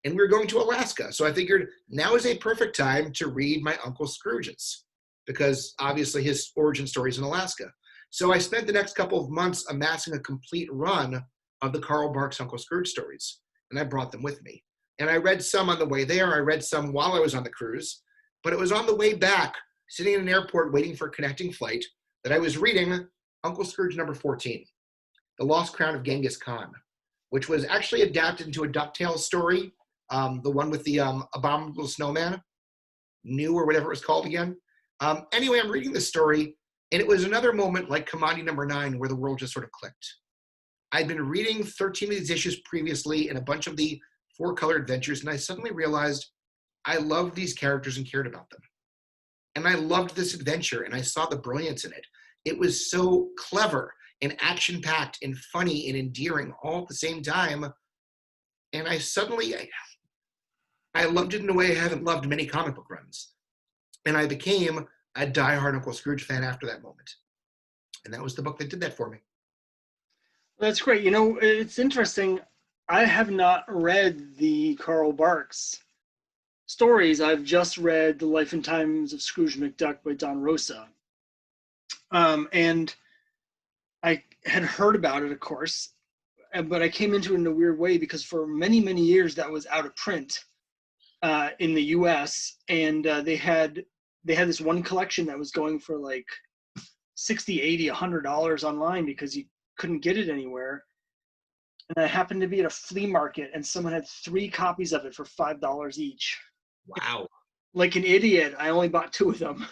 And we were going to Alaska. So I figured now is a perfect time to read my Uncle Scrooge's, because obviously his origin story is in Alaska. So I spent the next couple of months amassing a complete run of the Carl Barks Uncle Scrooge stories. And I brought them with me. And I read some on the way there. I read some while I was on the cruise. But it was on the way back, sitting in an airport waiting for a connecting flight, that I was reading Uncle Scrooge number 14, The Lost Crown of Genghis Khan, which was actually adapted into a DuckTales story, the one with the abominable snowman, New or whatever it was called again. Anyway, I'm reading this story, and it was another moment like Kamandi number 9 where the world just sort of clicked. I'd been reading 13 of these issues previously and a bunch of the 4-color adventures, and I suddenly realized I loved these characters and cared about them. And I loved this adventure, and I saw the brilliance in it. It was so clever and action-packed and funny and endearing all at the same time. And I loved it in a way I haven't loved many comic book runs. And I became a diehard Uncle Scrooge fan after that moment. And that was the book that did that for me. That's great. You know, it's interesting. I have not read the Carl Barks stories. I've just read The Life and Times of Scrooge McDuck by Don Rosa. And I had heard about it, of course, but I came into it in a weird way because for many, many years that was out of print in the US. And they had this one collection that was going for like $60, $80, $100 online because you couldn't get it anywhere. And I happened to be at a flea market and someone had 3 copies of it for $5 each. Wow. Like an idiot, I only bought 2 of them.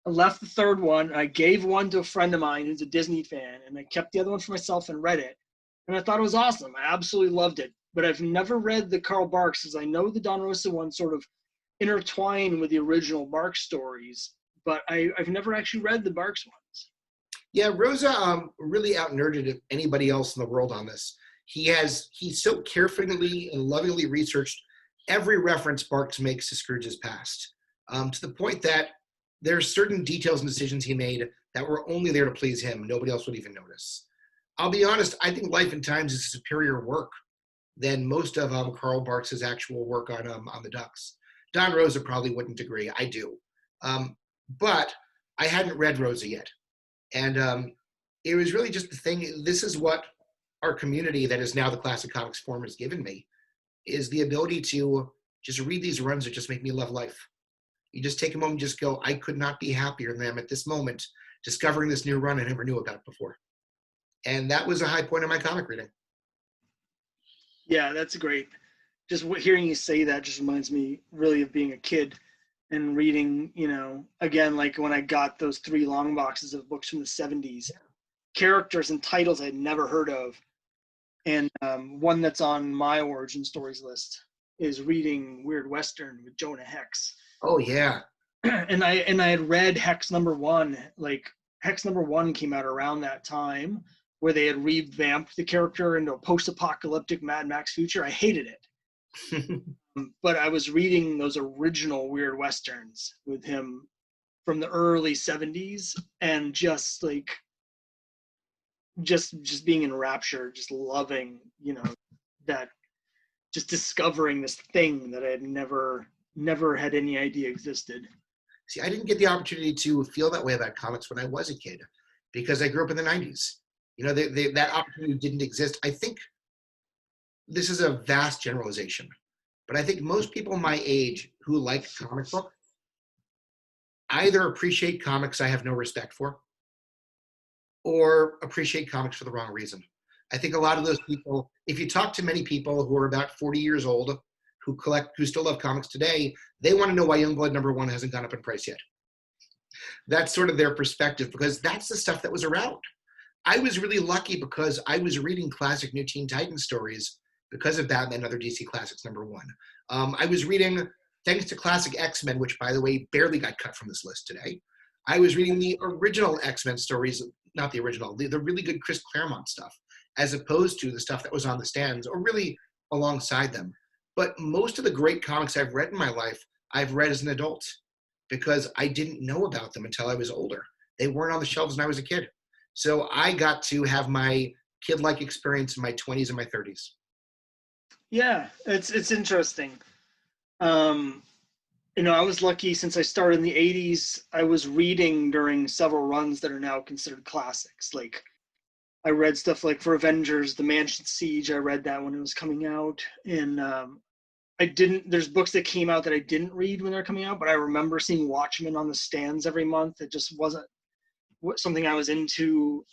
I left the 3rd one. I gave one to a friend of mine who's a Disney fan, and I kept the other one for myself and read it. And I thought it was awesome. I absolutely loved it. But I've never read the Carl Barks, because I know the Don Rosa one sort of intertwined with the original Barks stories, but I've never actually read the Barks ones. Yeah, Rosa really out-nerded anybody else in the world on this. He so carefully and lovingly researched every reference Barks makes to Scrooge's past, to the point that there's certain details and decisions he made that were only there to please him. Nobody else would even notice. I'll be honest, I think Life and Times is a superior work than most of Carl Barks' actual work on the Ducks. Don Rosa probably wouldn't agree. I do. But I hadn't read Rosa yet. And it was really just the thing. This is what our community that is now the Classic Comics Forum has given me, is the ability to just read these runs that just make me love life. You just take a moment and just go, I could not be happier than I am at this moment, discovering this new run I never knew about before. And that was a high point of my comic reading. Yeah, that's great. Just hearing you say that just reminds me really of being a kid and reading, you know, again, like when I got those 3 long boxes of books from the 70s, characters and titles I'd never heard of. And one that's on my origin stories list is reading Weird Western with Jonah Hex. Oh, yeah. And I had read Hex number 1. Like, Hex number 1 came out around that time where they had revamped the character into a post-apocalyptic Mad Max future. I hated it. But I was reading those original Weird Westerns with him from the early 70s and just being enraptured, just loving, you know, that, just discovering this thing that I had never had any idea existed. See, I didn't get the opportunity to feel that way about comics when I was a kid because I grew up in the 90s. You know, that opportunity didn't exist. I think this is a vast generalization, but I think most people my age who like comic books either appreciate comics I have no respect for or appreciate comics for the wrong reason. I think a lot of those people, if you talk to many people who are about 40 years old who still love comics today, they want to know why Youngblood number 1 hasn't gone up in price yet. That's sort of their perspective because that's the stuff that was around. I was really lucky because I was reading classic New Teen Titans stories because of Batman and Other DC Classics number 1. I was reading, thanks to Classic X-Men, which by the way barely got cut from this list today, I was reading the original X-Men stories not the original, the really good Chris Claremont stuff, as opposed to the stuff that was on the stands or really alongside them. But most of the great comics I've read in my life, I've read as an adult because I didn't know about them until I was older. They weren't on the shelves when I was a kid. So I got to have my kid-like experience in my 20s and my 30s. Yeah, it's interesting. I was lucky since I started in the 80s. I was reading during several runs that are now considered classics. Like, I read stuff like for Avengers, The Mansion Siege. I read that when it was coming out. And there's books that came out that I didn't read when they're coming out, but I remember seeing Watchmen on the stands every month. It just wasn't something I was into.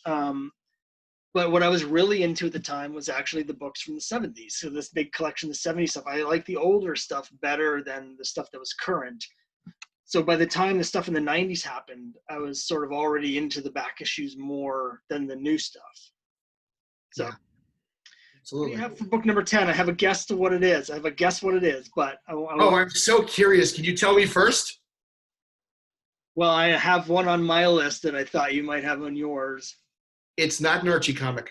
But what I was really into at the time was actually the books from the 70s. So this big collection of the 70s stuff. I like the older stuff better than the stuff that was current. So by the time the stuff in the 90s happened, I was sort of already into the back issues more than the new stuff. So yeah, absolutely. What do you have for book number 10? I have a guess to what it is. I have a guess what it is, but I'm so curious. Can you tell me first? Well, I have one on my list that I thought you might have on yours. It's not an Archie comic.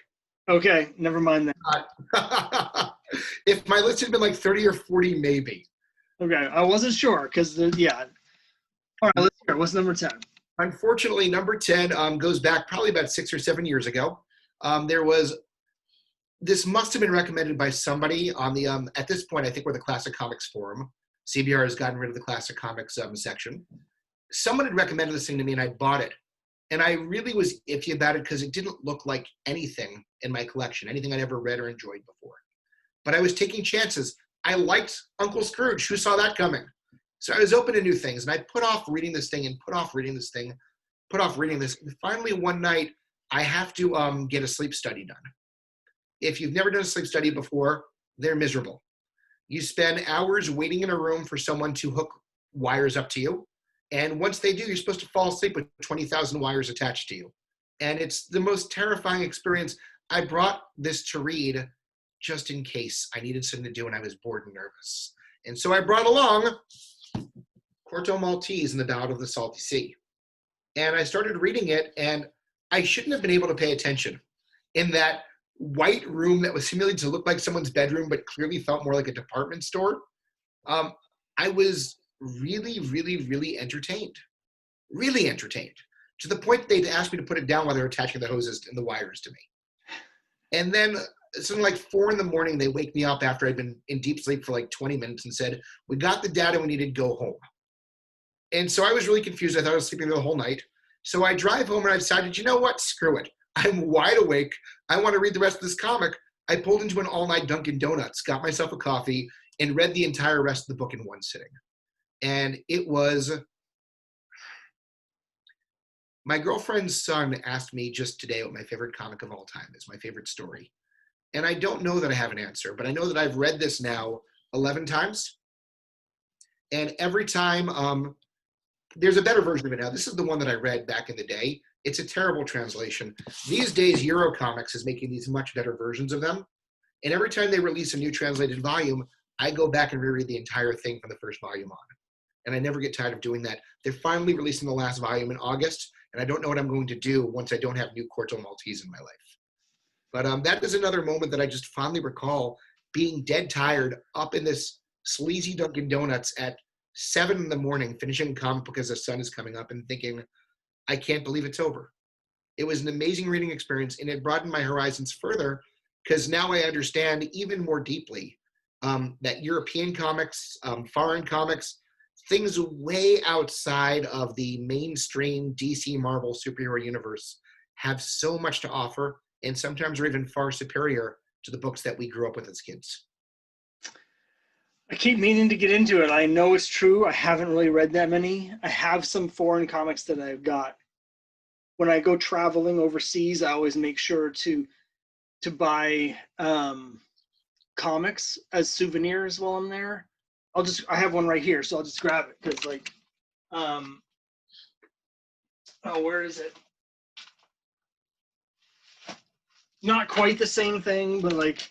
Okay, never mind that. If my list had been like 30 or 40, maybe. Okay, I wasn't sure because, yeah. All right, let's hear it. What's number 10? Unfortunately, number 10 goes back probably about 6 or 7 years ago. This must have been recommended by somebody on the, at this point, I think we're the Classic Comics Forum. CBR has gotten rid of the Classic Comics section. Someone had recommended this thing to me and I bought it. And I really was iffy about it because it didn't look like anything in my collection, anything I'd ever read or enjoyed before. But I was taking chances. I liked Uncle Scrooge. Who saw that coming? So I was open to new things. And I put off reading this thing and put off reading this thing, put off reading this. And finally, one night, I have to get a sleep study done. If you've never done a sleep study before, they're miserable. You spend hours waiting in a room for someone to hook wires up to you. And once they do, you're supposed to fall asleep with 20,000 wires attached to you. And it's the most terrifying experience. I brought this to read just in case I needed something to do and I was bored and nervous. And so I brought along Corto Maltese and the Ballad of the Salty Sea. And I started reading it, and I shouldn't have been able to pay attention. In that white room that was simulated to look like someone's bedroom but clearly felt more like a department store, I was really, really, really entertained. Really entertained. To the point that they'd asked me to put it down while they were attaching the hoses and the wires to me. And then something like 4 a.m, they wake me up after I'd been in deep sleep for like 20 minutes and said, "We got the data we needed, go home." And so I was really confused. I thought I was sleeping the whole night. So I drive home and I decided, you know what? Screw it. I'm wide awake. I want to read the rest of this comic. I pulled into an all-night Dunkin' Donuts, got myself a coffee, and read the entire rest of the book in one sitting. And it was... My girlfriend's son asked me just today what my favorite comic of all time is, my favorite story. And I don't know that I have an answer, but I know that I've read this now 11 times. And every time, there's a better version of it now. This is the one that I read back in the day. It's a terrible translation. These days, Eurocomics is making these much better versions of them. And every time they release a new translated volume, I go back and reread the entire thing from the first volume on. And I never get tired of doing that. They're finally releasing the last volume in August, and I don't know what I'm going to do once I don't have new Corto Maltese in my life. But that is another moment that I just fondly recall being dead tired up in this sleazy Dunkin' Donuts at 7 a.m, finishing a comic because the sun is coming up and thinking, I can't believe it's over. It was an amazing reading experience, and it broadened my horizons further because now I understand even more deeply that European comics, foreign comics, things way outside of the mainstream DC Marvel superhero universe have so much to offer, and sometimes are even far superior to the books that we grew up with as kids. I keep meaning to get into it. I know it's true. I haven't really read that many. I have some foreign comics that I've got. When I go traveling overseas, I always make sure to buy comics as souvenirs while I'm there. I have one right here, so I'll just grab it because, like, where is it? Not quite the same thing, but like,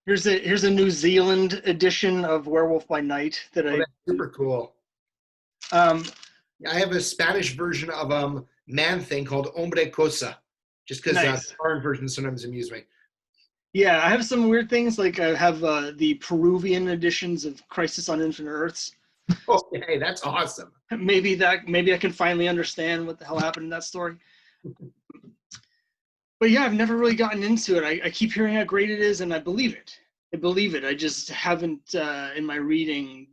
here's a New Zealand edition of Werewolf by Night that that's super cool. I have a Spanish version of man thing called Hombre Cosa, just because Nice. foreign versions sometimes amuse me. Yeah, I have some weird things. Like I have the Peruvian editions of Crisis on Infinite Earths. Okay, that's awesome. Maybe I can finally understand what the hell happened in that story. But yeah, I've never really gotten into it. I keep hearing how great it is, and I believe it. I just haven't, in my reading,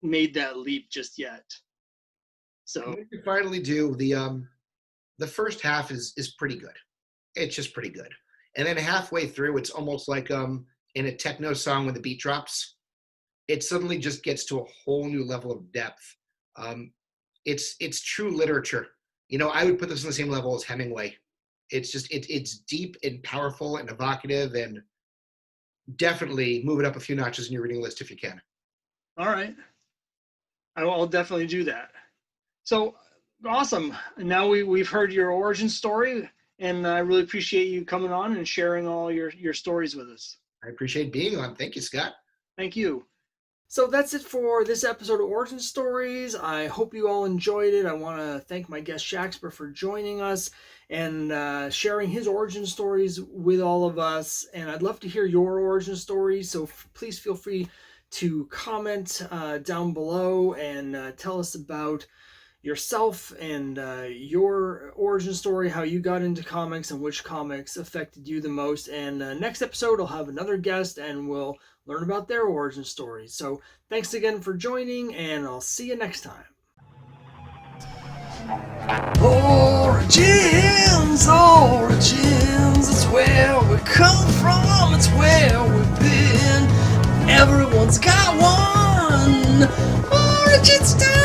made that leap just yet. So When you finally do, the first half is pretty good. It's just pretty good. And then halfway through, it's almost like in a techno song when the beat drops, it suddenly just gets to a whole new level of depth. It's true literature. You know, I would put this on the same level as Hemingway. It's just it's deep and powerful and evocative, and definitely move it up a few notches in your reading list if you can. all right, I'll definitely do that. So awesome! Now we've heard your origin story, and I really appreciate you coming on and sharing all your stories with us. I appreciate being on. Thank you, Scott. Thank you. So that's it for this episode of Origin Stories. I hope you all enjoyed it. I want to thank my guest Shaxper for joining us and sharing his origin stories with all of us. And I'd love to hear your origin stories, so please feel free to comment down below and tell us about yourself and your origin story, how you got into comics and which comics affected you the most. And next episode I'll have another guest and we'll learn about their origin stories. So thanks again for joining, and I'll see you next time. Origins, it's where we come from, it's where we've been. Everyone's got one. Origin story.